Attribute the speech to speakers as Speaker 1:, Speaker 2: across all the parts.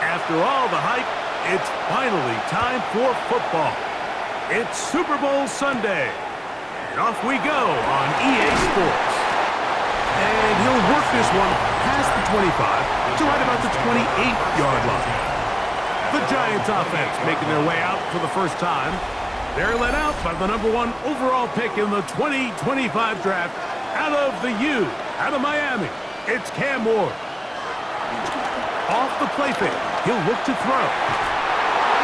Speaker 1: After all the hype, it's finally time for football. It's Super Bowl Sunday, and off we go on EA Sports. And he'll work this one past the 25 to right about the 28-yard line. The Giants offense making their way out for the first time. They're led out by the #1 overall pick in the 2025 draft out of the U, out of Miami. It's Cam Ward. Off the play fake, he'll look to throw.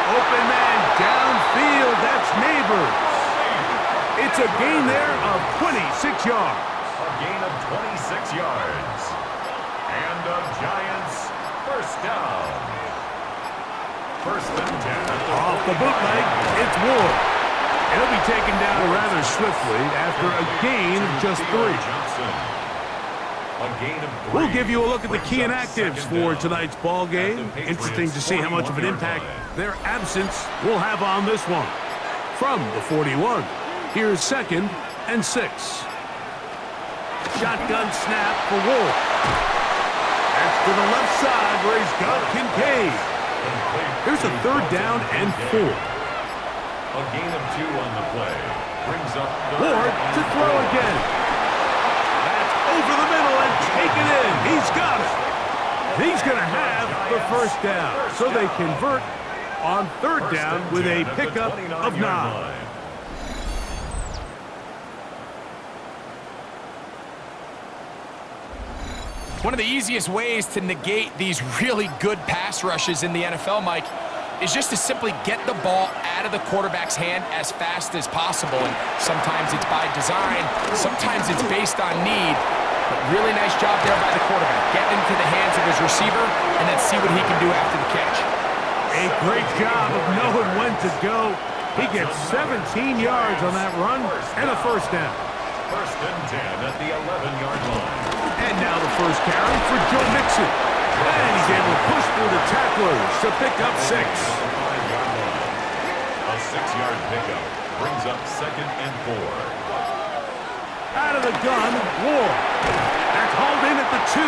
Speaker 1: Open man downfield, that's Neighbors. It's a gain there of 26 yards.
Speaker 2: A gain of 26 yards. And the Giants first down. First and 10.
Speaker 1: Off the bootleg, it's Ward. He'll be taken down rather swiftly after a gain of just 3. We'll give you a look at the key inactives for tonight's ball game. Interesting to see how much of an impact their absence will have on this one. From the 41, here's 2nd and 6. Shotgun snap for Wolf. That's to the left side where he's got Kincaid. Here's a 3rd down and 4.
Speaker 2: A gain of 2 on the play. Brings up
Speaker 1: Ward to throw again. Over the middle and take it in. He's got it. He's going to have the first down. So they convert on 3rd down with a pickup of 9.
Speaker 3: One of the easiest ways to negate these really good pass rushes in the NFL, Mike, is just to simply get the ball out of the quarterback's hand as fast as possible. And sometimes it's by design, sometimes it's based on need. But really nice job there by the quarterback. Get into the hands of his receiver and then see what he can do after the catch.
Speaker 1: A great job of knowing when to go. He gets 17 yards on that run and a first down.
Speaker 2: First and 10 at the 11-yard line.
Speaker 1: And now the first carry for Joe Mixon. And he's able to push through the tacklers to pick up 6.
Speaker 2: A 6-yard pickup brings up 2nd and 4.
Speaker 1: Out of the gun, Ward. That's hauled in at the 2.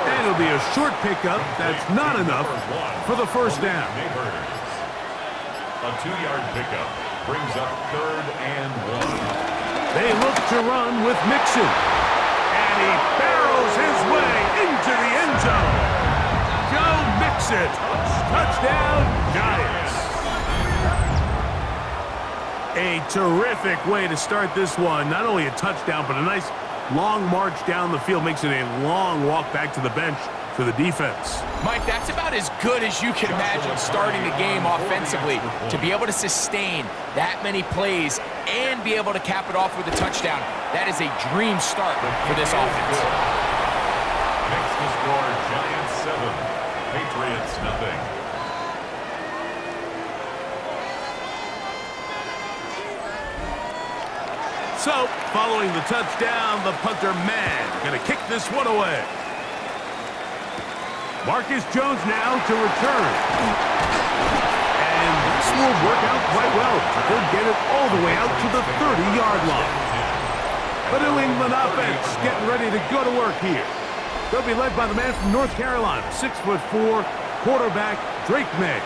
Speaker 1: And it'll be a short pickup. That's not enough for the first down.
Speaker 2: A 2-yard pickup brings up 3rd and 1.
Speaker 1: They look to run with Mixon. And he barrels his way into the end zone. Joe Mixon. Touchdown, Giants. A terrific way to start this one. Not only a touchdown, but a nice long march down the field. Makes it a long walk back to the bench for the defense.
Speaker 3: Mike, that's about as good as you can imagine starting the game offensively. To be able to sustain that many plays and be able to cap it off with a touchdown, that is a dream start for this offense.
Speaker 2: Next to score, Giants 7, Patriots nothing.
Speaker 1: So, following the touchdown, the punter man going to kick this one away. Marcus Jones now to return. And this will work out quite well. He'll get it all the way out to the 30-yard line. The New England offense getting ready to go to work here. They'll be led by the man from North Carolina, 6'4", quarterback Drake May.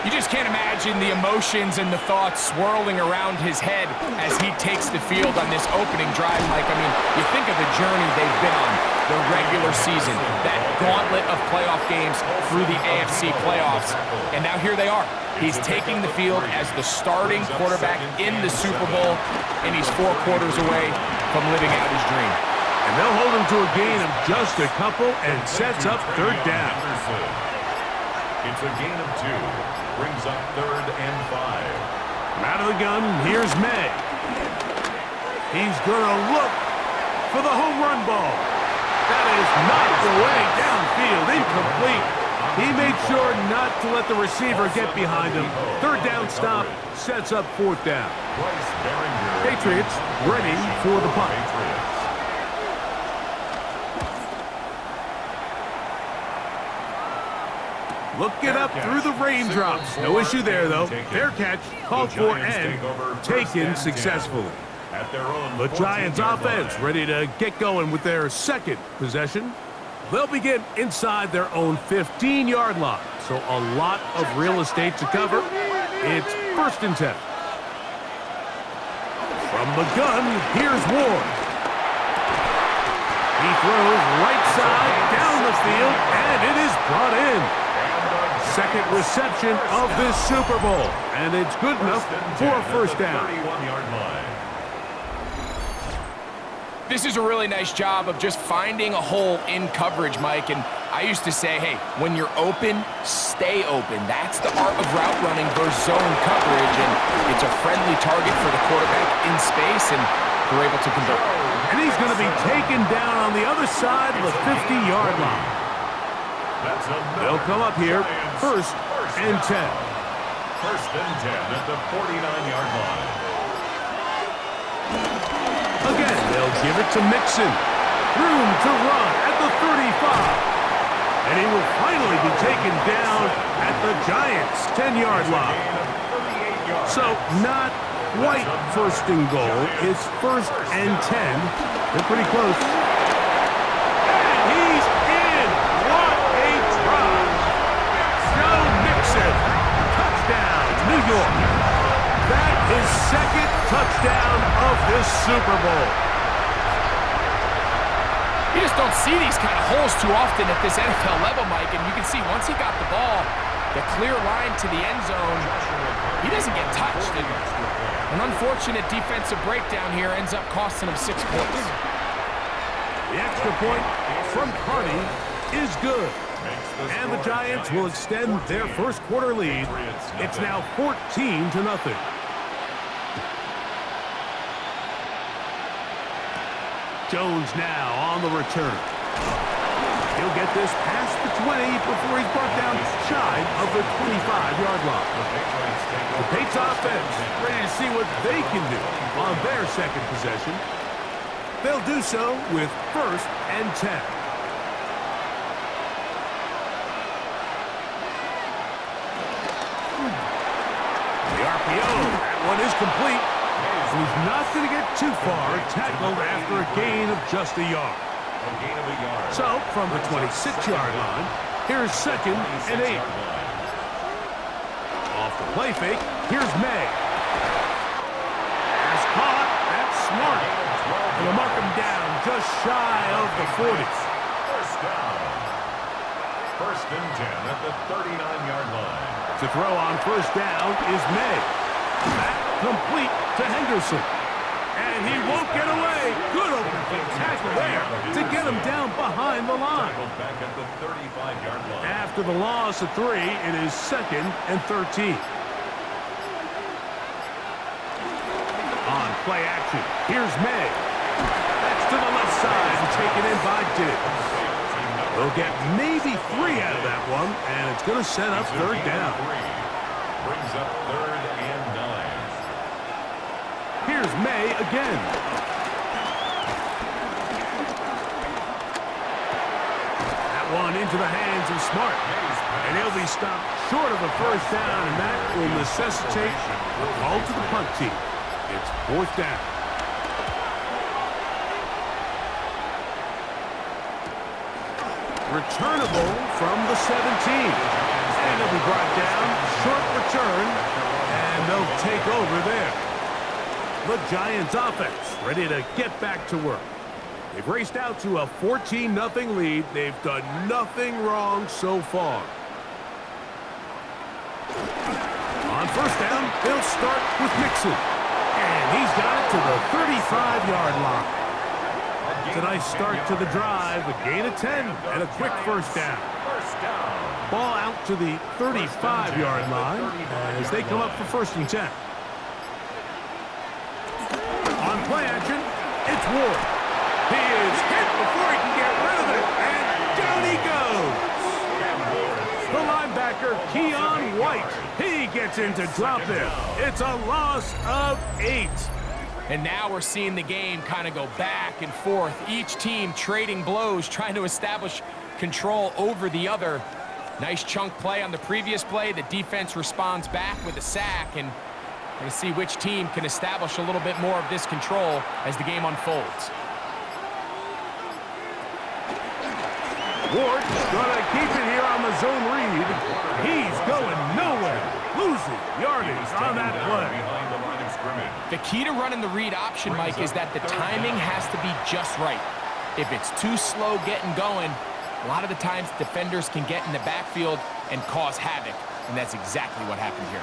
Speaker 3: You just can't imagine the emotions and the thoughts swirling around his head as he takes the field on this opening drive, Mike. I mean, you think of the journey they've been on, the regular season, that gauntlet of playoff games through the AFC playoffs, and now here they are. He's taking the field as the starting quarterback in the Super Bowl, and he's 4 quarters away from living out his dream.
Speaker 1: And they'll hold him to a gain of just a couple and sets up 3rd down.
Speaker 2: It's a gain of 2. Brings up 3rd and 5.
Speaker 1: Out of the gun, here's May. He's going to look for the home run ball. That is knocked away downfield, incomplete. He made sure not to let the receiver get behind him. Third down stop sets up fourth down. Patriots ready for the punt. Looking up through the raindrops. No issue there, though. Fair catch, called for and taken successfully. The Giants offense ready to get going with their second possession. They'll begin inside their own 15-yard line, so a lot of real estate to cover. It's 1st and 10. From the gun, here's Ward. He throws right side down the field, and it is brought in. Second reception of this Super Bowl, and it's good enough for a first down.
Speaker 3: This is a really nice job of just finding a hole in coverage, Mike. And I used to say, hey, when you're open, stay open. That's the art of route running versus zone coverage, and it's a friendly target for the quarterback in space, and they're able to convert.
Speaker 1: And he's going to be taken down on the other side of the 50-yard line. They'll come up here, 1st and 10.
Speaker 2: 1st and 10 at the 49-yard line.
Speaker 1: Again, they'll give it to Mixon. Room to run at the 35. And he will finally be taken down at the Giants' 10-yard line. So not quite 1st and goal. It's 1st and 10. They're pretty close. And he's in. What a drive. Joe Mixon. Touchdown, New York. That is second touchdown of this Super Bowl.
Speaker 3: You just don't see these kind of holes too often at this NFL level, Mike, and you can see once he got the ball, the clear line to the end zone, he doesn't get touched. And an unfortunate defensive breakdown here ends up costing him 6 points.
Speaker 1: The extra point from Carney is good. And the Giants will extend their first quarter lead. It's now 14-0. Jones now on the return. He'll get this past the 20 before he's brought down shy of the 25-yard line. The Patriots offense ready to see what they can do on their second possession. They'll do so with 1st and 10. The RPO, that one is complete. He's not going to get too far, tackled after a gain of just a yard. So, from the 26-yard line, here's 2nd and 8. Off the play fake, here's May. Pass caught, that's smart. They'll mark him down just shy of the 40.
Speaker 2: First down. 1st and 10 at the 39-yard line.
Speaker 1: To throw on first down is May. That complete to Henderson. And he won't get away. Good open field tackle there to get him down behind the line.
Speaker 2: Back at the 35-yard line.
Speaker 1: After the loss of 3, it is 2nd and 13. On play action, here's May. That's to the left side and taken in by Diggs. They'll get maybe 3 out of that one, and it's going to set up 3rd down.
Speaker 2: Brings up 3rd and 9.
Speaker 1: Here's May again. That one into the hands of Smart. And he'll be stopped short of a first down, and that will necessitate a call to the punt team. It's 4th down. Returnable from the 17. And it'll be brought down. Short return. And they'll take over there. The Giants offense ready to get back to work. They've raced out to a 14-0 lead. They've done nothing wrong so far. On first down, they'll start with Mixon. And he's got it to the 35-yard line. It's a nice start to the drive, a gain of 10, and a quick first down. Ball out to the 35-yard line as they come up for 1st and 10. On play action, It's Ward. He is hit before he can get rid of it, and down he goes. The linebacker, Keon White, he gets in to drop it. It's a loss of 8.
Speaker 3: And now we're seeing the game kind of go back and forth. Each team trading blows, trying to establish control over the other. Nice chunk play on the previous play. The defense responds back with a sack, and we're going to see which team can establish a little bit more of this control as the game unfolds.
Speaker 1: Ward gonna keep it here on the zone read. He's going nowhere. Losing yardage on that play.
Speaker 3: The key to running the read option, Mike, is that the timing has to be just right. If it's too slow getting going, a lot of the times defenders can get in the backfield and cause havoc, and that's exactly what happened here.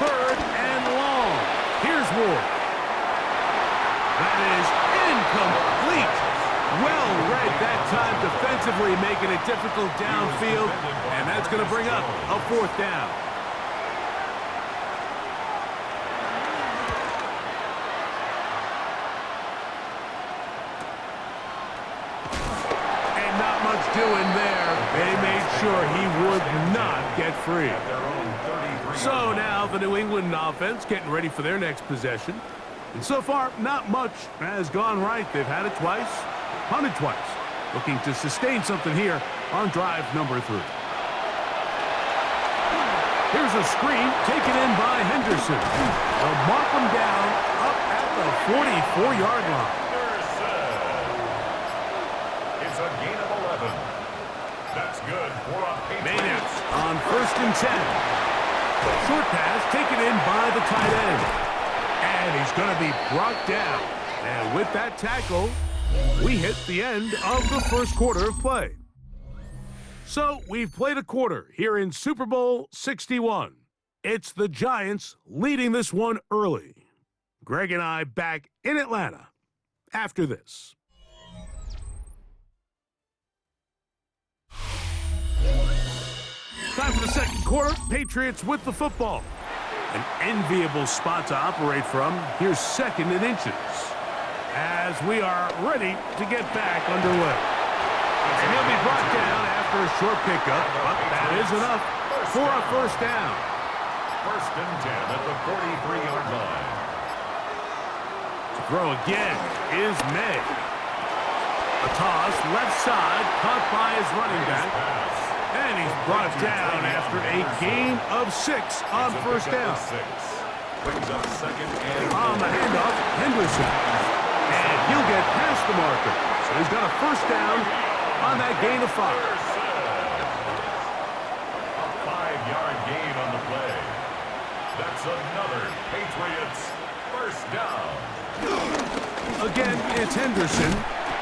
Speaker 1: 3rd and long. Here's Ward. That is incomplete. Well read that time defensively, making it difficult downfield, and that's going to bring up a 4th down. And not much doing there. They made sure he would not get free. So now the New England offense getting ready for their next possession. And so far, not much has gone right. They've had it twice, punted twice. Looking to sustain something here on drive number 3. Here's a screen taken in by Henderson. They'll mark him down up at the 44-yard line.
Speaker 2: It's a gain of 11. That's good for a Patriots.
Speaker 1: On 1st and 10. Short pass taken in by the tight end. And he's going to be brought down. And with that tackle, we hit the end of the first quarter of play. So we've played a quarter here in Super Bowl 61. It's the Giants leading this one early. Greg and I back in Atlanta after this. Time for the second quarter. Patriots with the football. An enviable spot to operate from. Here's 2nd and inches. As we are ready to get back underway. And he'll be brought down after a short pickup, but that is enough for a 1st down.
Speaker 2: 1st and 10 at the 43-yard line.
Speaker 1: To throw again is May. A toss left side, caught by his running back. And he's brought down after a gain of 6 on 1st down. On the handoff, Henderson. And he'll get past the marker. So he's got a 1st down on that gain of 5.
Speaker 2: A 5-yard gain on the play. That's another Patriots 1st down.
Speaker 1: Again, it's Henderson.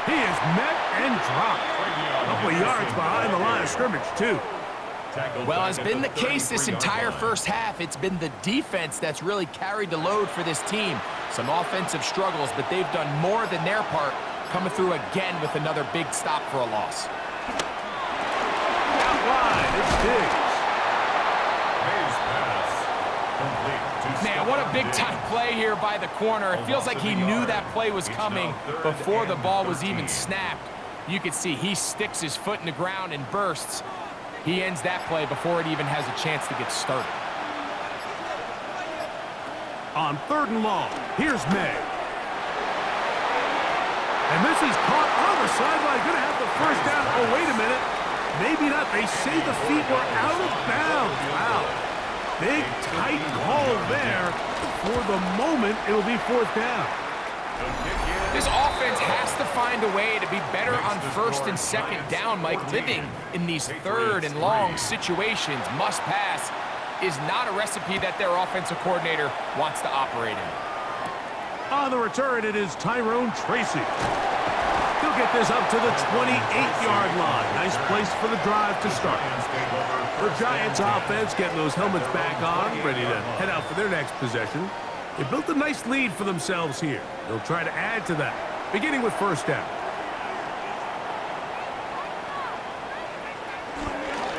Speaker 1: He is met and dropped. A couple of yards behind the line of scrimmage, too.
Speaker 3: Well, as been the case this entire first half, it's been the defense that's really carried the load for this team. Some offensive struggles, but they've done more than their part, coming through again with another big stop for a loss.
Speaker 1: Out wide, it's Diggs.
Speaker 3: Man, what a big-time play here by the corner. It feels like he knew that play was coming before the ball was even snapped. You can see he sticks his foot in the ground and bursts. He ends that play before it even has a chance to get started.
Speaker 1: On 3rd and long, here's May. And this is caught on the sideline. Going to have the 1st down. Oh, wait a minute. Maybe not. They say the feet were out of bounds. Wow. Big, tight call there. For the moment, it'll be 4th down.
Speaker 3: This offense has to find a way to be better on 1st and 2nd down, Mike. Living in these 3rd and long situations, must pass, is not a recipe that their offensive coordinator wants to operate in.
Speaker 1: On the return, it is Tyrone Tracy. He'll get this up to the 28-yard line. Nice place for the drive to start. The Giants offense getting those helmets back on, ready to head out for their next possession. They built a nice lead for themselves here. They'll try to add to that, beginning with 1st down.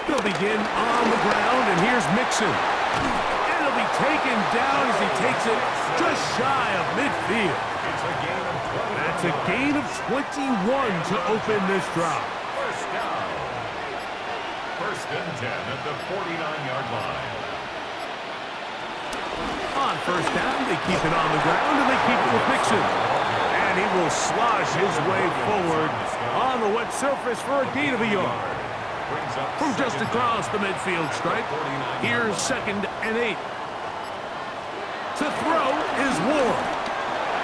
Speaker 1: They'll begin on the ground, and here's Mixon. And it'll be taken down as he takes it just shy of midfield.
Speaker 2: It's a gain of 21.
Speaker 1: That's a gain of 21 to open this drive.
Speaker 2: First down. First and 10 at the 49-yard line.
Speaker 1: On first down, they keep it on the ground, and they keep it with Mixon. And he will slosh his way forward on the wet surface for a gain of a yard. From just across the midfield stripe, here's 2nd and 8. To throw is Ward.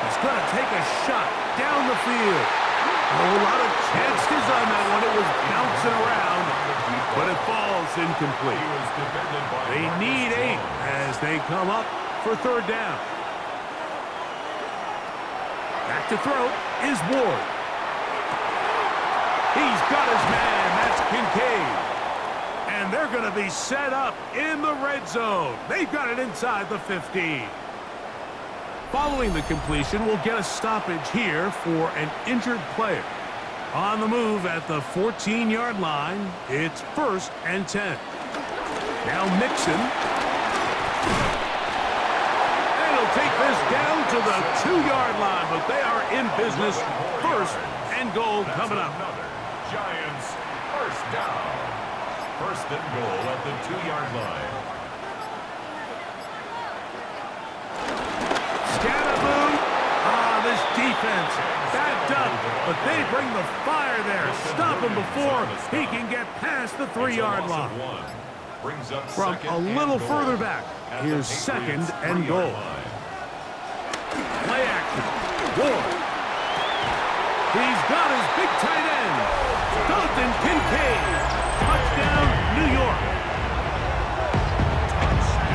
Speaker 1: He's going to take a shot down the field. A whole lot of chances on that one. It was bouncing around, but it falls incomplete. They need 8 as they come up for 3rd down. Back to throw is Ward. He's got his man. That's Kincaid. And they're going to be set up in the red zone. They've got it inside the 15. Following the completion, we'll get a stoppage here for an injured player. On the move at the 14-yard line, it's 1st and 10. Now Mixon. And he'll take this down to the 2-yard line, but they are in business. 1st and goal coming up.
Speaker 2: Giants, first down. 1st and goal at the 2-yard line.
Speaker 1: This defense backed up, but they bring the fire there. Stop him before he can get past the 3-yard line. From a little further back, here's 2nd and goal. Play action. Ward. He's got his big tight end. Dalton Kincaid. Touchdown, New York.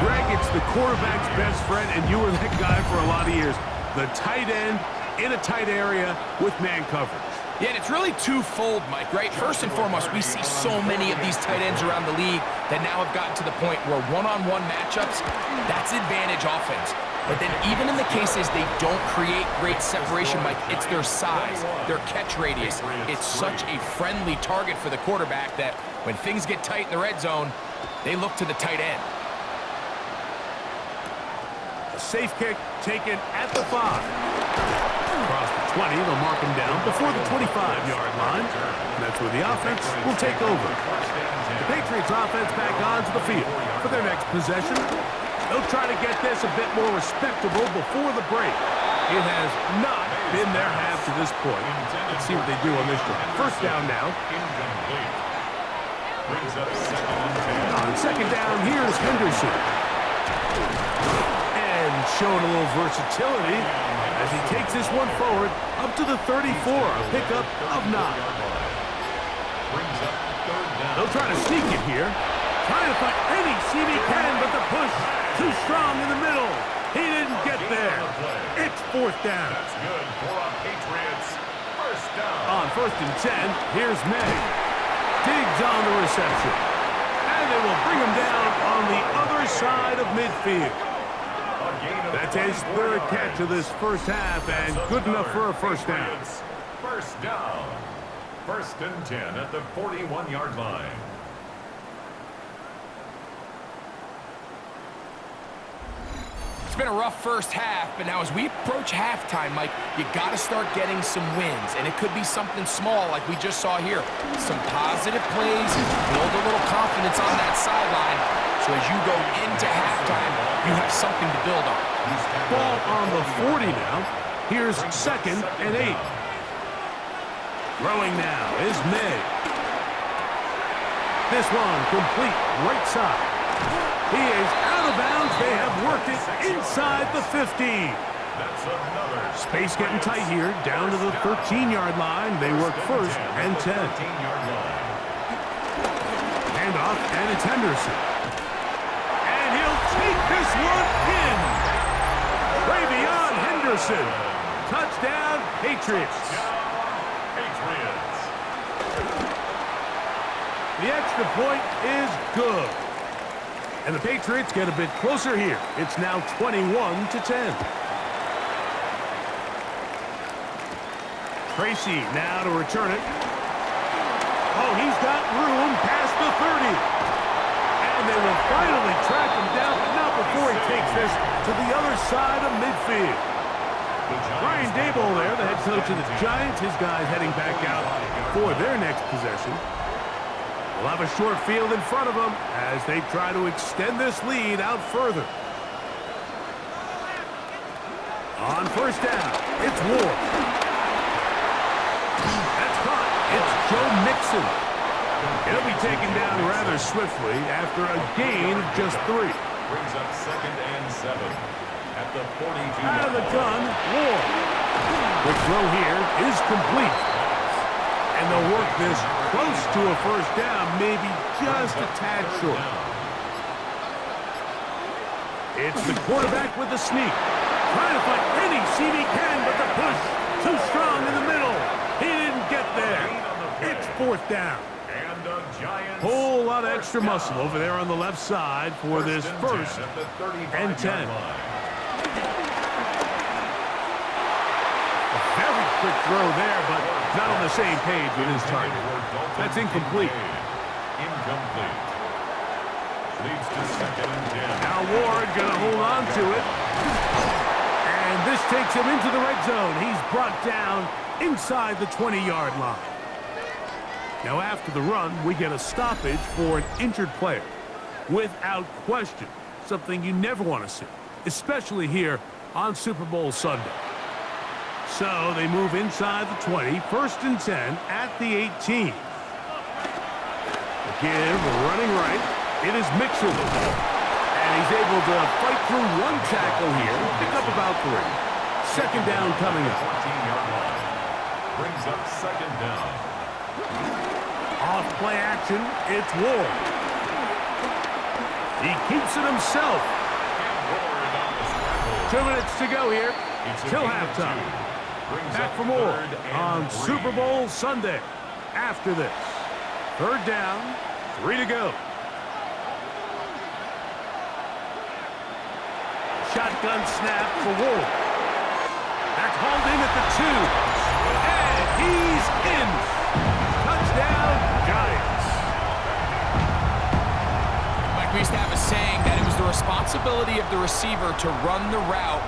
Speaker 1: Greg, it's the quarterback's best friend, and you were that guy for a lot of years. The tight end in a tight area with man coverage.
Speaker 3: Yeah, and it's really twofold, Mike, right? First and foremost, we see so many of these tight ends around the league that now have gotten to the point where one-on-one matchups, that's advantage offense. But then even in the cases they don't create great separation, Mike, it's their size, their catch radius. It's such a friendly target for the quarterback that when things get tight in the red zone, they look to the tight end.
Speaker 1: A safe kick taken at the 5. Across the 20, they'll mark him down before the 25-yard line. And that's where the offense will take over. The Patriots offense back onto the field for their next possession. They'll try to get this a bit more respectable before the break. It has not been their half to this point. Let's see what they do on this drive. First down now. On 2nd down, here's Henderson. Showing a little versatility as he takes this one forward up to the 34, a pickup of 9. They'll try to sneak it here. Trying to find any seam he can, but the push too strong in the middle. He didn't get there. It's 4th down.
Speaker 2: That's good for our Patriots. First down.
Speaker 1: On 1st and 10, here's May. Diggs on the reception. And they will bring him down on the other side of midfield. That's his 3rd catch of this first half, and good enough for a first down.
Speaker 2: First down. 1st and 10 at the 41-yard line.
Speaker 3: It's been a rough first half, but now as we approach halftime, Mike, you got to start getting some wins, and it could be something small like we just saw here. Some positive plays, build a little confidence on that sideline, so as you go into halftime, you have something to build on.
Speaker 1: Ball on the 40 now. Here's 2nd and 8. Throwing now is May. This one complete right side. He is out of bounds. They have worked it inside the 15. Space getting tight here. Down to the 13-yard line. They work 1st and 10. Handoff, and it's Henderson. And he'll take this one in. Travion Henderson. Touchdown, Patriots. The extra point is good. And the Patriots get a bit closer here. It's now 21-10. Tracy now to return it. Oh, he's got room past the 30. And they will finally track him down, but not before he takes this to the other side of midfield. field. Brian Daboll there, the head coach of the Giants. His guys heading back out for their next possession. They'll have a short field in front of them as they try to extend this lead out further. On first down, it's Ward. That's caught. It's Joe Mixon. He'll be taken down rather swiftly after a gain of just 3.
Speaker 2: Brings up 2nd and 7 at the 42.
Speaker 1: Out of the gun, Ward. The throw here is complete. And they'll work this close to a first down, maybe just a tad short. It's the quarterback with the sneak. Trying to find any seam he can, but the push too strong in the middle. He didn't get there. It's 4th down.
Speaker 2: And the Giants.
Speaker 1: Whole lot of extra muscle over there on the left side for this first and 10. A very quick throw there, but not on the same page with his target. That's incomplete.
Speaker 2: Incomplete. Leads to 2nd and 10.
Speaker 1: Now Ward going to hold on to it. And this takes him into the red zone. He's brought down inside the 20-yard line. Now after the run, we get a stoppage for an injured player. Without question, something you never want to see, especially here on Super Bowl Sunday. So they move inside the 20, 1st and 10 at the 18. Again, running right. It is Mixon. And he's able to fight through one tackle here, pick up about 3. 2nd down coming up.
Speaker 2: 14-yard line. Brings up 2nd down.
Speaker 1: Off play action, it's Ward. He keeps it himself. 2 minutes to go here till halftime. Back for more on Super Bowl Sunday. After this, 3rd down, 3 to go. Shotgun snap for Ward. That's hauled in at the 2. And he's in. Touchdown, Giants.
Speaker 3: Like we used to have a saying that it was the responsibility of the receiver to run the route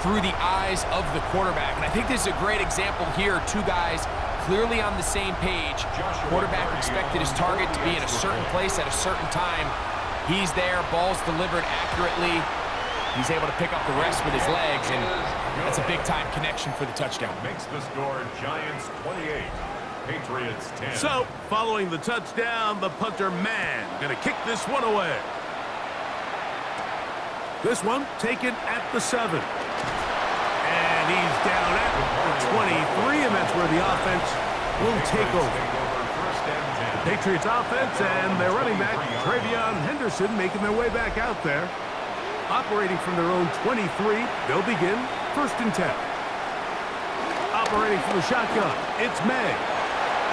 Speaker 3: through the eyes of the quarterback. And I think this is a great example here. 2 guys clearly on the same page. Quarterback expected his target to be in a certain place at a certain time. He's there, ball's delivered accurately. He's able to pick up the rest with his legs, and that's a big-time connection for the touchdown.
Speaker 2: Makes the score Giants 28, Patriots 10.
Speaker 1: So, following the touchdown, the punter man gonna kick this one away. This one taken at the 7. And he's down at the 23, and that's where the offense will take over. The Patriots offense and their running back, Travion Henderson, making their way back out there. Operating from their own 23, they'll begin 1st and 10. Operating from the shotgun, it's May.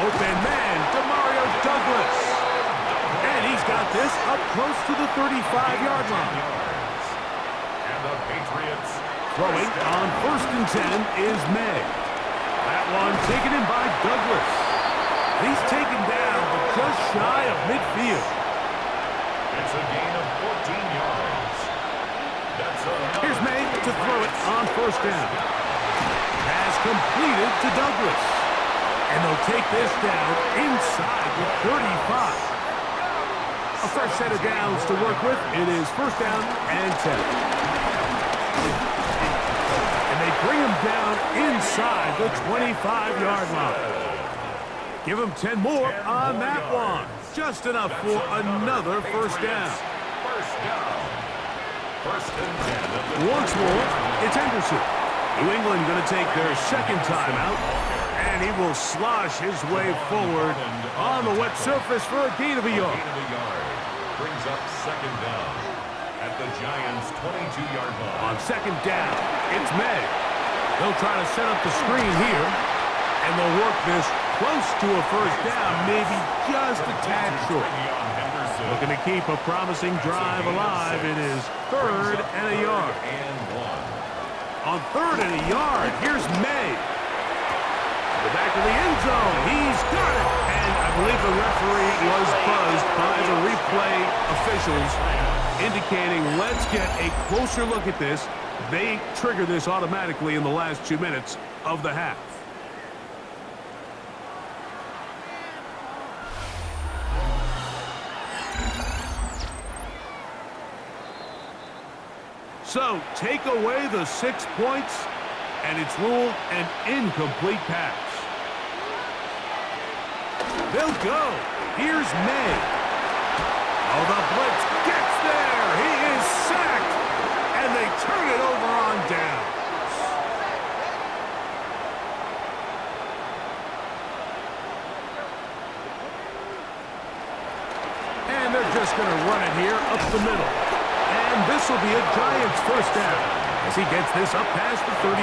Speaker 1: Open man, Demario Douglas. And he's got this up close to the 35-yard line.
Speaker 2: And the Patriots
Speaker 1: throwing on 1st and 10 is May. That one taken in by Douglas. He's taken down, but just shy of midfield.
Speaker 2: It's a gain of 14 yards.
Speaker 1: Here's May to throw it on 1st down. Pass completed to Douglas. And they'll take this down inside the 35. A fresh set of downs to work with. It is 1st down and 10. And they bring him down inside the 25-yard line. Give him 10 more on that one. Just enough for another 1st down. Once more, it's Henderson. New England going to take their 2nd timeout, and he will slosh his way forward on the wet surface for a gain of a yard.
Speaker 2: Brings up 2nd down at the Giants' 22-yard line.
Speaker 1: On 2nd down, it's May. They'll try to set up the screen here, and they'll work this close to a 1st down, maybe just a tad short. Looking to keep a promising drive alive. It is 3rd and a yard. On 3rd and a yard, here's May. To the back of the end zone. He's got it. And I believe the referee was buzzed by the replay officials, indicating let's get a closer look at this They trigger this automatically in the last 2 minutes of the half. So, take away the 6 points, and it's ruled an incomplete pass. They'll go. Here's May. Oh, the blitz gets there. He is sacked, and they turn it over on down. And they're just going to run it here up the middle. And this will be a Giants first down as he gets this up past the 35.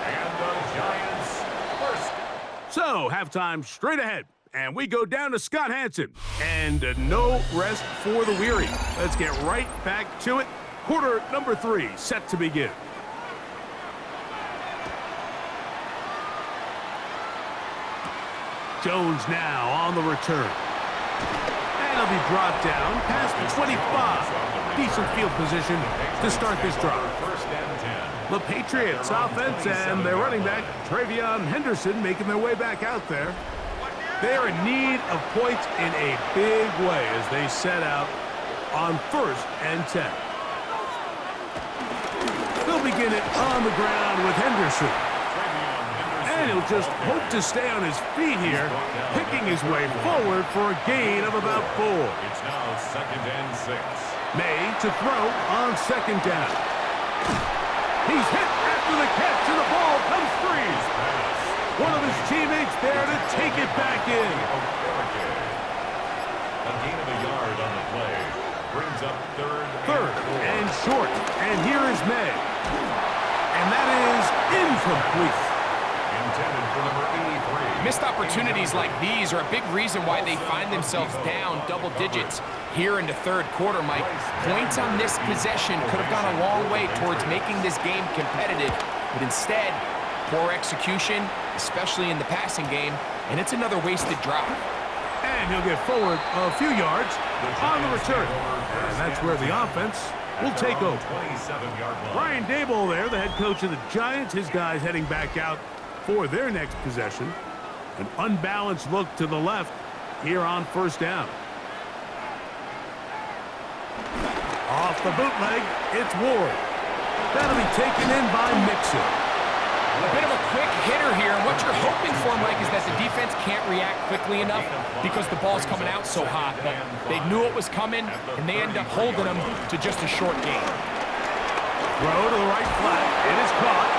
Speaker 2: And the Giants first.
Speaker 1: So, halftime straight ahead. And we go down to Scott Hanson. And no rest for the weary. Let's get right back to it. Quarter number 3 set to begin. Jones now on the return. And he'll be brought down past the 25. Decent field position to start this drive. The Patriots offense and their running back, Travion Henderson, making their way back out there. They're in need of points in a big way as they set out on 1st and 10. They'll begin it on the ground with Henderson. And he'll just hope to stay on his feet here, picking his way forward for a gain of about 4.
Speaker 2: It's now 2nd and 6.
Speaker 1: May to throw on 2nd down. He's hit after the catch, and the ball comes free. One of his teammates there to take it back in.
Speaker 2: A gain of a yard on the play. Brings up
Speaker 1: 3rd and short. And here is May. And that is incomplete.
Speaker 2: Intended for number 83.
Speaker 3: Missed opportunities like these are a big reason why they find themselves down double digits here in the 3rd quarter, Mike. Points on this possession could have gone a long way towards making this game competitive, but instead, poor execution, especially in the passing game, and it's another wasted drive.
Speaker 1: And he'll get forward a few yards on the return. And that's where the offense will take over.
Speaker 2: 27-yard line.
Speaker 1: Brian Daboll there, the head coach of the Giants. His guys heading back out for their next possession. An unbalanced look to the left here on 1st down. Off the bootleg, it's Ward. That'll be taken in by Mixon.
Speaker 3: A bit of a quick hitter here, and what you're hoping for, Mike, is that the defense can't react quickly enough because the ball's coming out so hot. But they knew it was coming, and they end up holding them to just a short gain.
Speaker 1: Throw to the right flat. It is caught.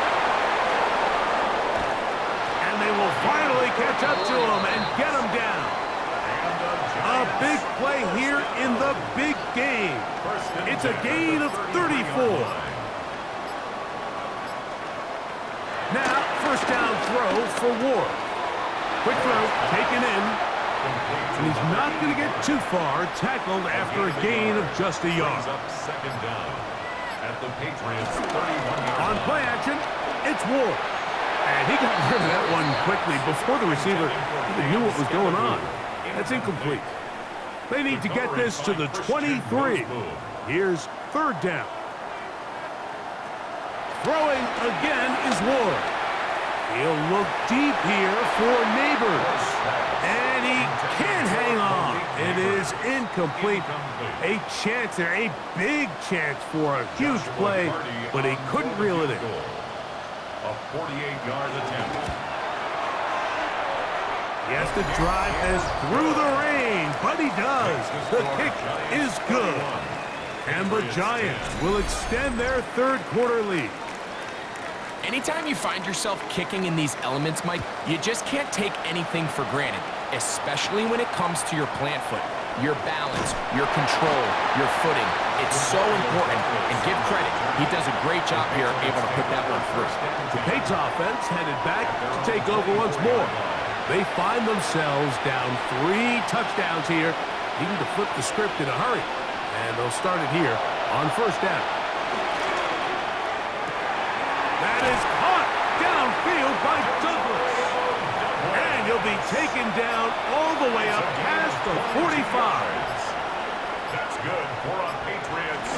Speaker 1: And they will finally catch up to him and get him down. A big play here in the big game. It's a gain of 34. Now, 1st down throw for Ward. Quick throw, taken in. And he's not going to get too far, tackled after a gain of just a yard.
Speaker 2: Up 2nd down at the Patriots 31-yard
Speaker 1: On play action, it's Ward. And he got rid of that one quickly before the receiver even knew what was going on. That's incomplete. They need to get this to the 23. Here's 3rd down. Throwing again is Ward. He'll look deep here for Neighbors. And he can't hang on. It is incomplete. A chance there, a big chance for a huge play, but he couldn't reel it in.
Speaker 2: A 48-yard attempt.
Speaker 1: He has to drive this through the rain, but he does. The kick is good. And the Giants will extend their 3rd quarter lead.
Speaker 3: Anytime you find yourself kicking in these elements, Mike, you just can't take anything for granted, especially when it comes to your plant foot, your balance, your control, your footing. It's so important, and give credit. He does a great job here able to put that one through.
Speaker 1: The Patriots offense headed back to take over once more. They find themselves down 3 touchdowns here, needing to flip the script in a hurry. And they'll start it here on 1st down. That is caught downfield by Douglas. And he'll be taken down all the way up past the 45.
Speaker 2: That's good for a Patriots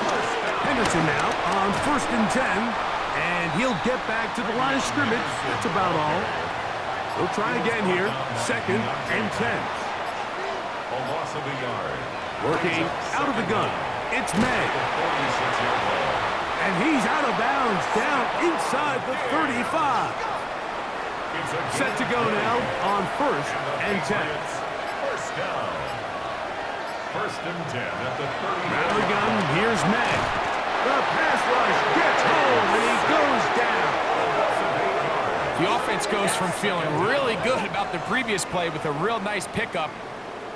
Speaker 2: first
Speaker 1: Henderson now on 1st and 10, and he'll get back to the line of scrimmage. That's about all. He'll try again here, 2nd and 10.
Speaker 2: A loss of a yard.
Speaker 1: Working out of the gun, it's May. And he's out of bounds, down inside the 35. Set to go now on 1st and 10.
Speaker 2: First down. 1st and 10 at the 30.
Speaker 1: Out of the gun, here's May. The pass rush gets home, and he goes down.
Speaker 3: The offense goes from feeling really good about the previous play with a real nice pickup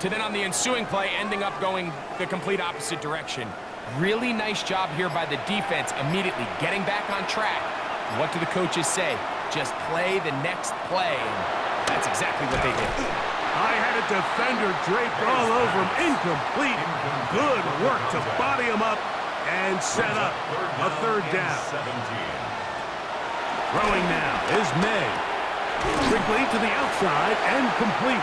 Speaker 3: to then on the ensuing play ending up going the complete opposite direction. Really nice job here by the defense immediately getting back on track. What do the coaches say? Just play the next play. And that's exactly what they did.
Speaker 1: I had a defender draped all over him. Incomplete. Good work to body him up and set up a 3rd down. Throwing now is May. Quickly to the outside and complete.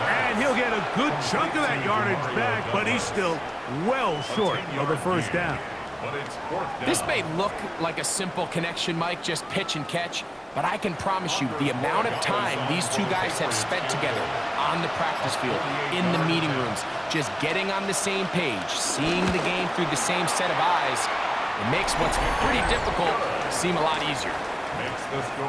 Speaker 1: And he'll get a good chunk of that yardage back, but he's still well short of the 1st down.
Speaker 3: This may look like a simple connection, Mike, just pitch and catch, but I can promise you the amount of time these two guys have spent together on the practice field, in the meeting rooms, just getting on the same page, seeing the game through the same set of eyes, it makes what's pretty difficult seem a lot easier.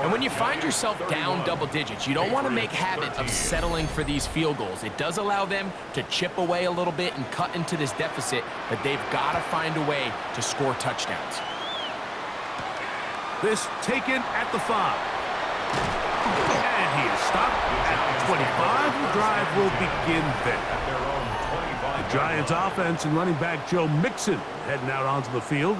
Speaker 3: And when you find yourself down double digits, you don't want to make habit of settling for these field goals. It does allow them to chip away a little bit and cut into this deficit, but they've got to find a way to score touchdowns.
Speaker 1: This taken at the 5. And he is stopped at the 25. The drive will begin there. The Giants offense and running back Joe Mixon heading out onto the field.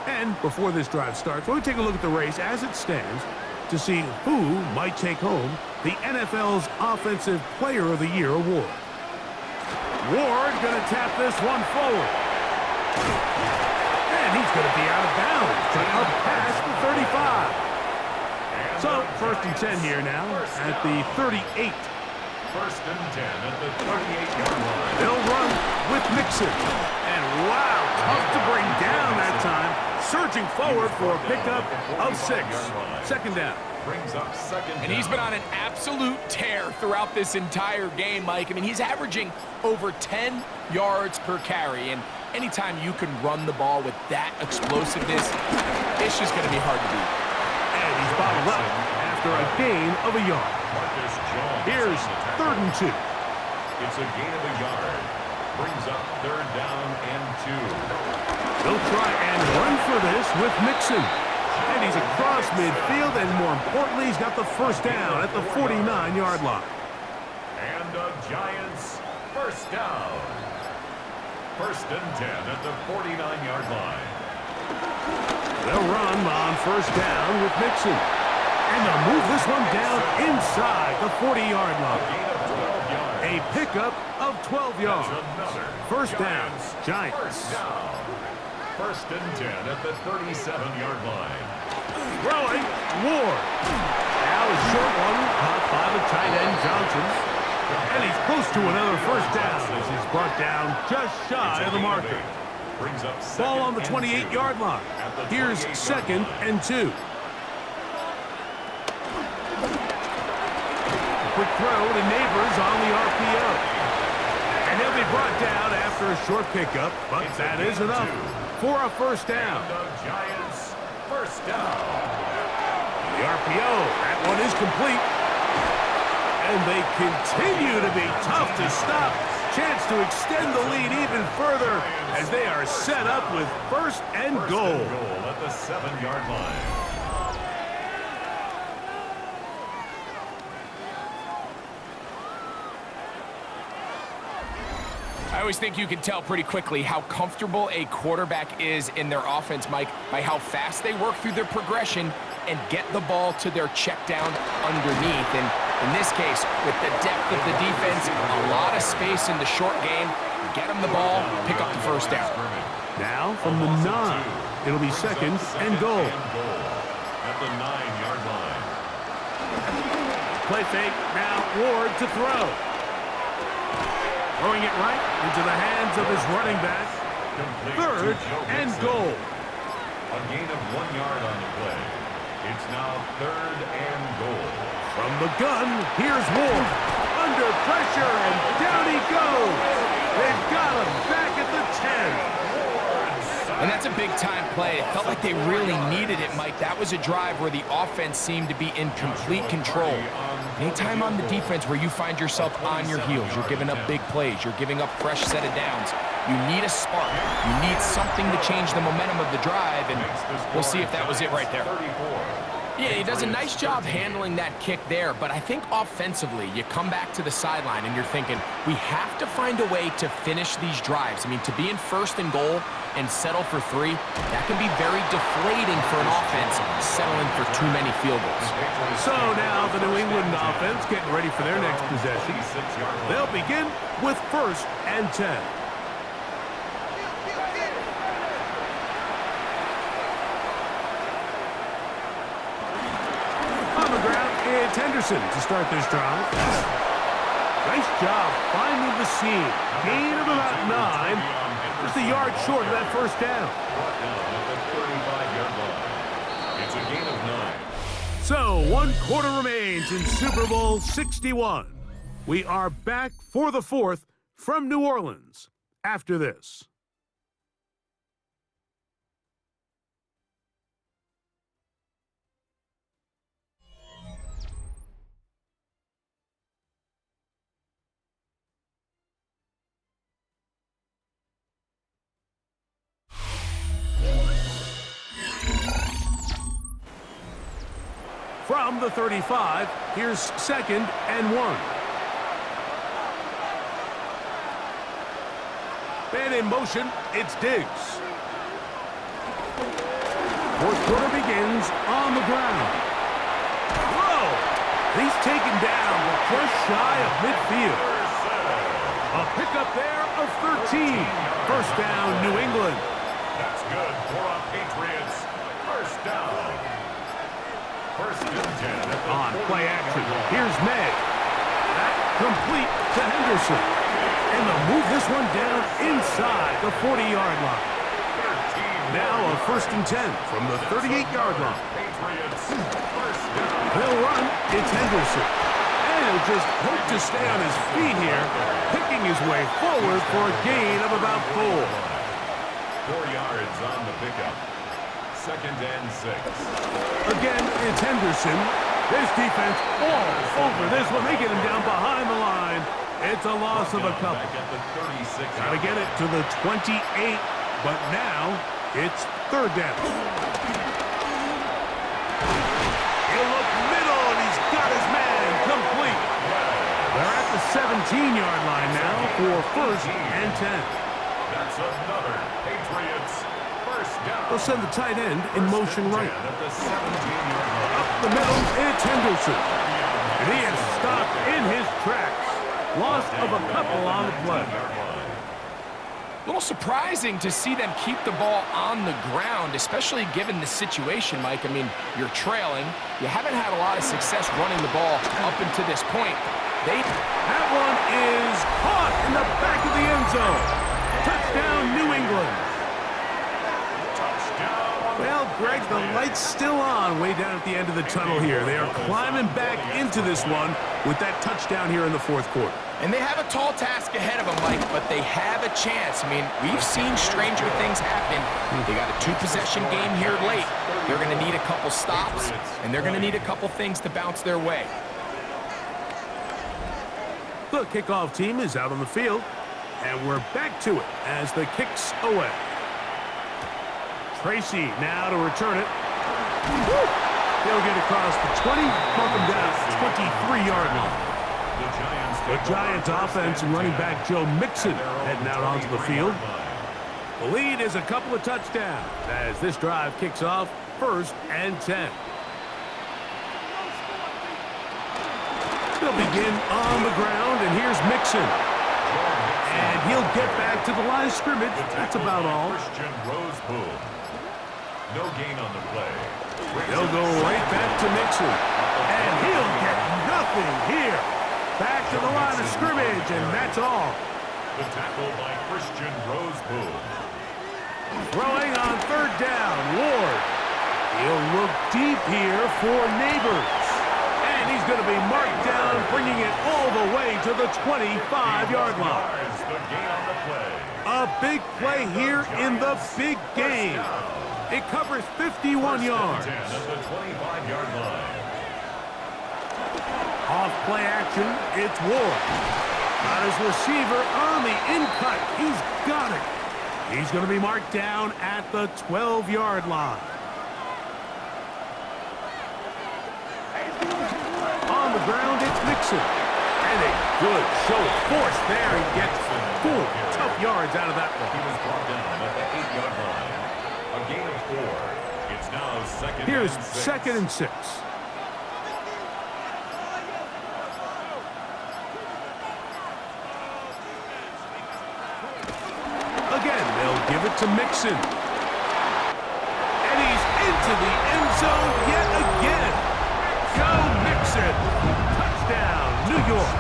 Speaker 1: And before this drive starts, we're going to take a look at the race as it stands to see who might take home the NFL's Offensive Player of the Year award. Ward going to tap this one forward. And he's going to be out of bounds, but up past the 35. So, 1st and 10 here now at the 38.
Speaker 2: 1st and 10 at the 38-yard line.
Speaker 1: They'll run with Mixon. And wow, tough to bring down that time. Surging forward for a pickup of 6. 2nd down.
Speaker 2: Brings up 2nd down.
Speaker 3: And he's been on an absolute tear throughout this entire game, Mike. I mean, he's averaging over 10 yards per carry. And anytime you can run the ball with that explosiveness, it's just going to be hard to beat.
Speaker 1: And he's bottled up after a gain of a yard. Here's 3rd and 2.
Speaker 2: It's a gain of a yard. Brings up 3rd down and 2.
Speaker 1: They'll try and run for this with Mixon. And he's across midfield, and more importantly, he's got the 1st down at the 49-yard line.
Speaker 2: And the Giants 1st down. 1st and 10 at the 49-yard line.
Speaker 1: They'll run on 1st down with Mixon. And they'll move this one down inside the 40-yard line. A pickup of 12 yards. 1st down, Giants.
Speaker 2: 1st and 10 at the 37-yard line.
Speaker 1: Throwing, Ward. Now a short one caught by the tight end, Johnson. And he's close to another 1st down as he's brought down just shy of the marker. Ball on the 28-yard line. Here's 2nd and 2. A quick throw to Neighbors on the RPO. And he'll be brought down after a short pickup, but that is enough for a 1st down.
Speaker 2: The Giants 1st down.
Speaker 1: The RPO, that one is complete. And they continue to be tough to stop. Chance to extend the lead even further as they are set up with 1st and goal.
Speaker 2: At the 7-yard line.
Speaker 3: I always think you can tell pretty quickly how comfortable a quarterback is in their offense, Mike, by how fast they work through their progression and get the ball to their check down underneath. And in this case, with the depth of the defense, a lot of space in the short game, get them the ball, pick up the 1st down.
Speaker 1: Now from the 9, it'll be 2nd and goal.
Speaker 2: At the 9-yard line.
Speaker 1: Play fake, now Ward to throw. Throwing it right into the hands of his running back, Third and goal.
Speaker 2: A gain of 1 yard on the play. It's now third and goal.
Speaker 1: From the gun, here's Ward. Under pressure, and down he goes. They've got him back at the 10.
Speaker 3: And that's a big-time play. It felt like they really needed it, Mike. That was a drive where the offense seemed to be in complete control. Anytime on the defense where you find yourself on your heels, you're giving up big plays, you're giving up fresh set of downs, you need a spark. You need something to change the momentum of the drive, and we'll see if that was it right there. Yeah, he does a nice job handling that kick there, but I think offensively, you come back to the sideline and you're thinking, we have to find a way to finish these drives. I mean, to be in first and goal and settle for 3, that can be very deflating for an offense settling for too many field goals.
Speaker 1: So now the New England offense getting ready for their next possession. They'll begin with first and 10. It's Henderson to start this drive. Nice job finding the seam. Gain of about 9. Just a yard short of that first down.
Speaker 2: It's a gain of 9.
Speaker 1: So 1 quarter remains in Super Bowl 61. We are back for the 4th from New Orleans after this. From the 35, here's second and 1. Man in motion, it's Diggs. Fourth quarter begins on the ground. Whoa! He's taken down, but just shy of midfield. A pickup there of 13. First down, New England.
Speaker 2: That's good for a Patriots. First down. First and 10 at the
Speaker 1: on play action. Here's May. That complete to Henderson. And they'll move this one down inside the 40-yard line. Now a first and 10 from the 38-yard line. They'll run. It's Henderson. And he'll just hope to stay on his feet here, picking his way forward for a gain of about 4.
Speaker 2: 4 yards on the pickup. Second and 6.
Speaker 1: Again, it's Henderson. This defense all over this one. They get him down behind the line. It's a loss of a couple. Got to get it to the 28, but now it's third down. He'll look middle, and he's got his man complete. They're at the 17-yard line now for first and 10.
Speaker 2: That's another Patriots.
Speaker 1: They'll send the tight end in motion right. Up the middle, it's Henderson. And he is stopped in his tracks. Loss of a couple on the play.
Speaker 3: A little surprising to see them keep the ball on the ground, especially given the situation, Mike. I mean, you're trailing. You haven't had a lot of success running the ball up until this point.
Speaker 1: That one is caught in the back of the end zone. Touchdown, New England. Well, Greg, the light's still on way down at the end of the tunnel here. They are climbing back into this one with that touchdown here in the fourth quarter.
Speaker 3: And they have a tall task ahead of them, Mike, but they have a chance. I mean, we've seen stranger things happen. They got a 2-possession game here late. They're going to need a couple stops, and they're going to need a couple things to bounce their way.
Speaker 1: The kickoff team is out on the field, and we're back to it as the kick's away. Tracy now to return it. He'll get across the 20, bump him down to the 23-yard line. The Giants offense and running back Joe Mixon heading out onto the field. The lead is a couple of touchdowns as this drive kicks off first and 10. They'll begin on the ground, and here's Mixon. And he'll get back to the line of scrimmage. That's about all.
Speaker 2: No gain on the play.
Speaker 1: They'll go right back to Mixon. And he'll get nothing here. Back to the line of scrimmage, and that's all.
Speaker 2: The tackle by Christian Roseboom.
Speaker 1: Throwing on third down, Ward. He'll look deep here for Neighbors. And he's going to be marked down, bringing it all the way to the 25-yard line. A big play here in the big game. It covers 51 yards. Off play action, it's Ward. Got his receiver on the in-cut. He's got it. He's going to be marked down at the 12-yard line. On the ground, it's Mixon. And a good show of force there. He gets 4 tough yards out of that one.
Speaker 2: He was brought down at the 8-yard line. A gain of 4. It's now second.
Speaker 1: Here's
Speaker 2: and 6.
Speaker 1: second and 6. Again, they'll give it to Mixon. And he's into the end zone yet again. Go Mixon. Touchdown, New York.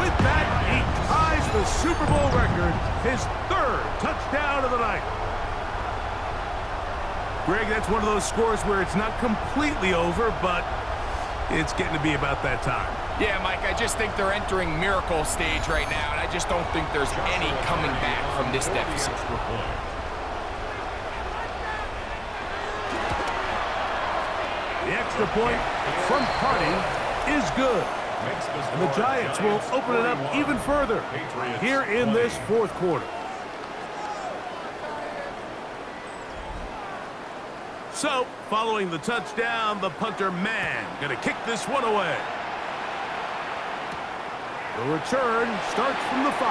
Speaker 1: With that, he ties the Super Bowl record, his 3rd touchdown of the night. Greg, that's one of those scores where it's not completely over, but it's getting to be about that time.
Speaker 3: Yeah, Mike, I just think they're entering miracle stage right now, and I just don't think there's any coming back from this deficit.
Speaker 1: The extra point from Party is good. And the Giants will open it up even further here in this 4th quarter. So, following the touchdown, the punter Man going to kick this one away. The return starts from the 5.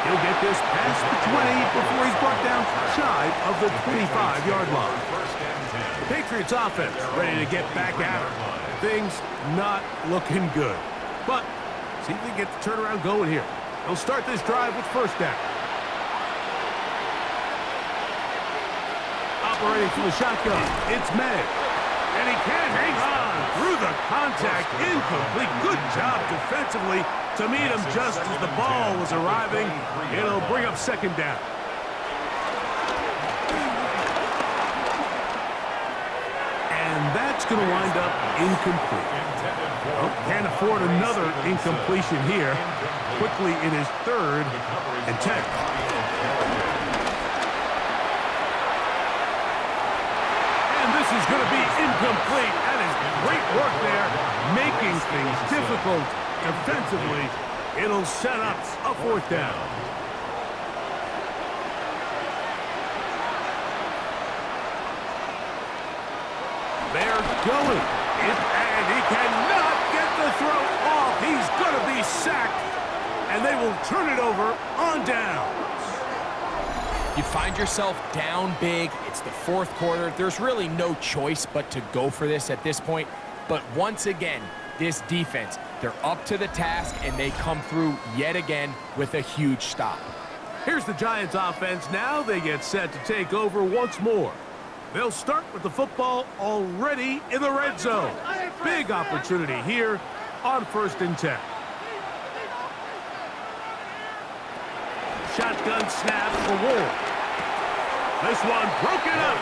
Speaker 1: He'll get this past the 20 before he's brought down shy of the 25-yard line. The Patriots offense ready to get back at it. Things not looking good. But see if they get the turnaround going here. They'll start this drive with first down. Operating from the shotgun, it's May. And he can't hang on through the contact. Incomplete. Good job defensively to meet him just as the ball was arriving. It'll bring up second down. And that's going to wind up incomplete. Oh, can't afford another incompletion here. Quickly in his 3rd and 10. This is going to be incomplete. That is great work there, making things difficult defensively. It'll set up a 4th down. They're going. And he cannot get the throw off. He's going to be sacked. And they will turn it over on down.
Speaker 3: You find yourself down big. It's the 4th quarter. There's really no choice but to go for this at this point. But once again, this defense, they're up to the task, and they come through yet again with a huge stop.
Speaker 1: Here's the Giants offense. Now they get set to take over once more. They'll start with the football already in the red zone. Big opportunity here on 1st and 10. Shotgun snap for Ward. This one broken up.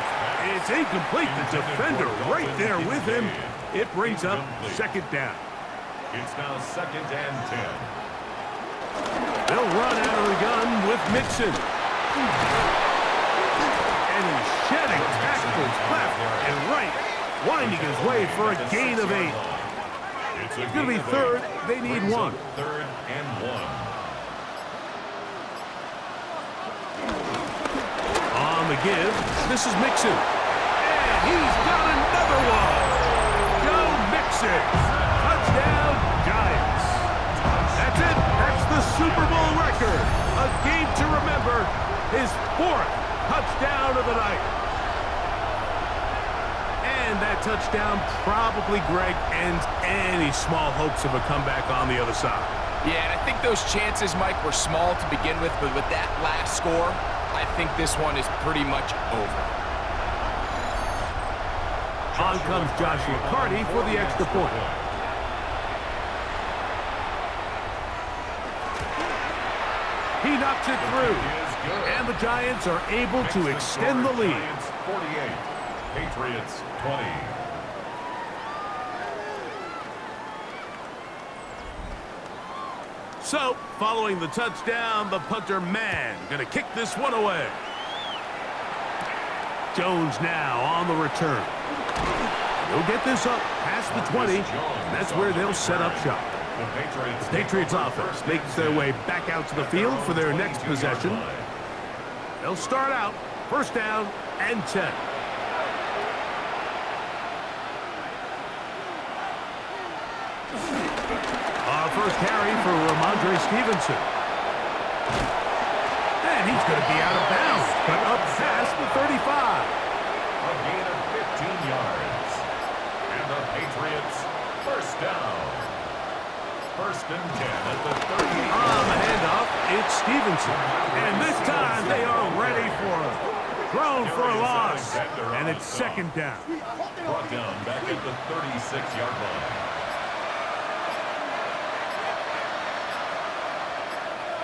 Speaker 1: It's incomplete. The defender right there with him. It brings up second down.
Speaker 2: It's now 2nd and 10.
Speaker 1: They'll run out of the gun with Mixon. And he's shedding tackles left and right, winding his way for a gain of 8. It's going to be 3rd. They need 1.
Speaker 2: 3rd and 1.
Speaker 1: On the give, this is Mixon. And he's got another one. Go Mixon. Touchdown, Giants. That's it. That's the Super Bowl record. A game to remember. His 4th touchdown of the night. And that touchdown probably, Greg, ends any small hopes of a comeback on the other side.
Speaker 3: Yeah, and I think those chances, Mike, were small to begin with, but with that last score, I think this one is pretty much over.
Speaker 1: On comes Joshua Carty for the extra point. He knocks it through. And the Giants are able to extend the lead.
Speaker 2: Giants 48, Patriots 20.
Speaker 1: So, following the touchdown, the punter man going to kick this one away. Jones now on the return. He'll get this up past the 20, and that's where they'll set up shop. The Patriots offense makes their way back out to the field for their next possession. They'll start out first down and 10. First carry for Ramondre Stevenson. And he's going to be out of bounds, but up past the 35.
Speaker 2: A gain of 15 yards. And the Patriots first down. First and 10 at the 38.
Speaker 1: On the handoff, it's Stevenson. And this time they are ready for him. Thrown for a loss. And it's second down.
Speaker 2: Brought down back at the 36-yard line.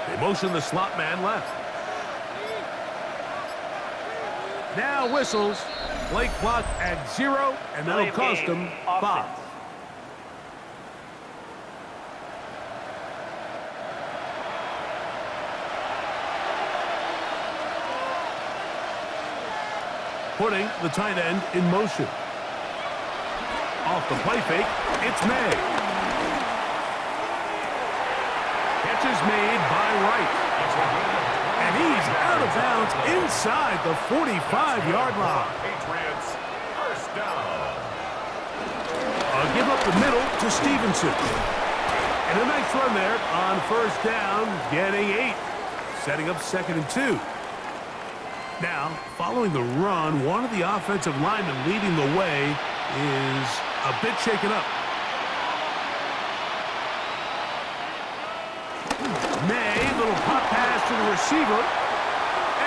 Speaker 1: They motion the slot man left. Now whistles. Play clock at 0, and that'll cost them 5. Putting the tight end in motion. Off the play fake, it's May. Catch is made by Wright. And he's out of bounds inside the 45-yard line.
Speaker 2: Patriots first down.
Speaker 1: Give up the middle to Stevenson. And a nice run there on first down, getting 8. Setting up second and 2. Now, following the run, one of the offensive linemen leading the way is a bit shaken up. May, little pop pass to the receiver.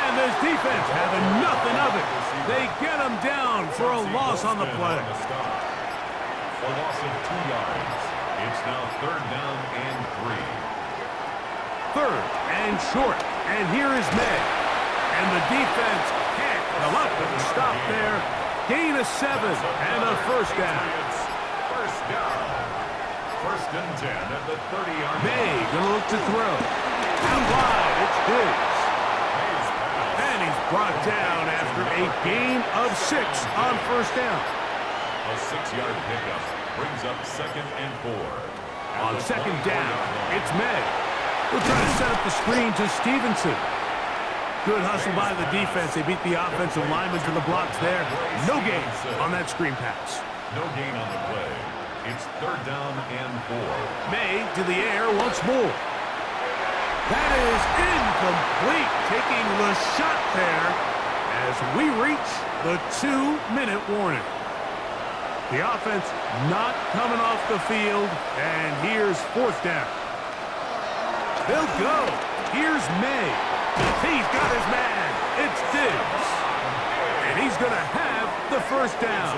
Speaker 1: And this defense having nothing of it. They get him down for a loss on the play.
Speaker 2: A loss of 2 yards. It's now third down and 3.
Speaker 1: Third and short. And here is May. And the defense can't come up with a stop there. Gain of 7 and a first down.
Speaker 2: First down. First and 10 at the 30-yard line.
Speaker 1: May gonna look to throw. Out wide, it's Diggs. And he's brought down after a gain of 6 on first down.
Speaker 2: A 6-yard pickup brings up second and 4.
Speaker 1: On second down, it's May. We'll try to set up the screen to Stevenson. Good hustle by the defense. They beat the offensive lineman to the blocks there. No gain on that screen pass.
Speaker 2: No gain on the play. It's third down and 4.
Speaker 1: May to the air once more. That is incomplete. Taking the shot there as we reach the 2-minute warning. The offense not coming off the field, and here's fourth down. They'll go. Here's May. He's got his man. It's Diggs. And he's going to have the first down.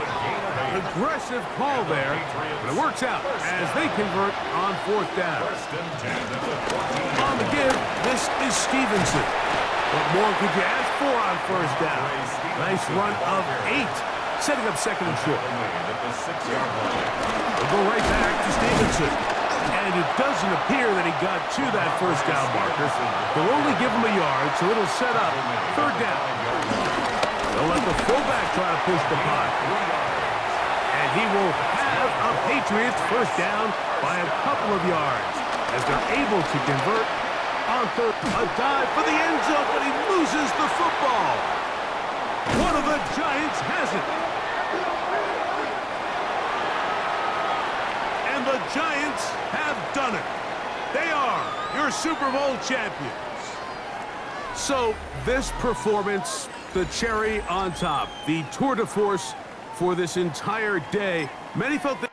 Speaker 1: Aggressive call there, but it works out as they convert on fourth down. On the give, this is Stevenson. What more could you ask for on first down? Nice run of 8, setting up second and short. We'll go right back to Stevenson. And it doesn't appear that he got to that first down marker. They'll only give him a yard, so it'll set up third down. They'll let the fullback try to push the punt. And he will have a Patriots first down by a couple of yards as they're able to convert on third. A dive for the end zone, but he loses the football. One of the Giants has it. And the Giants have done it. They are your Super Bowl champions. So this performance, the cherry on top, the tour de force for this entire day. Many felt that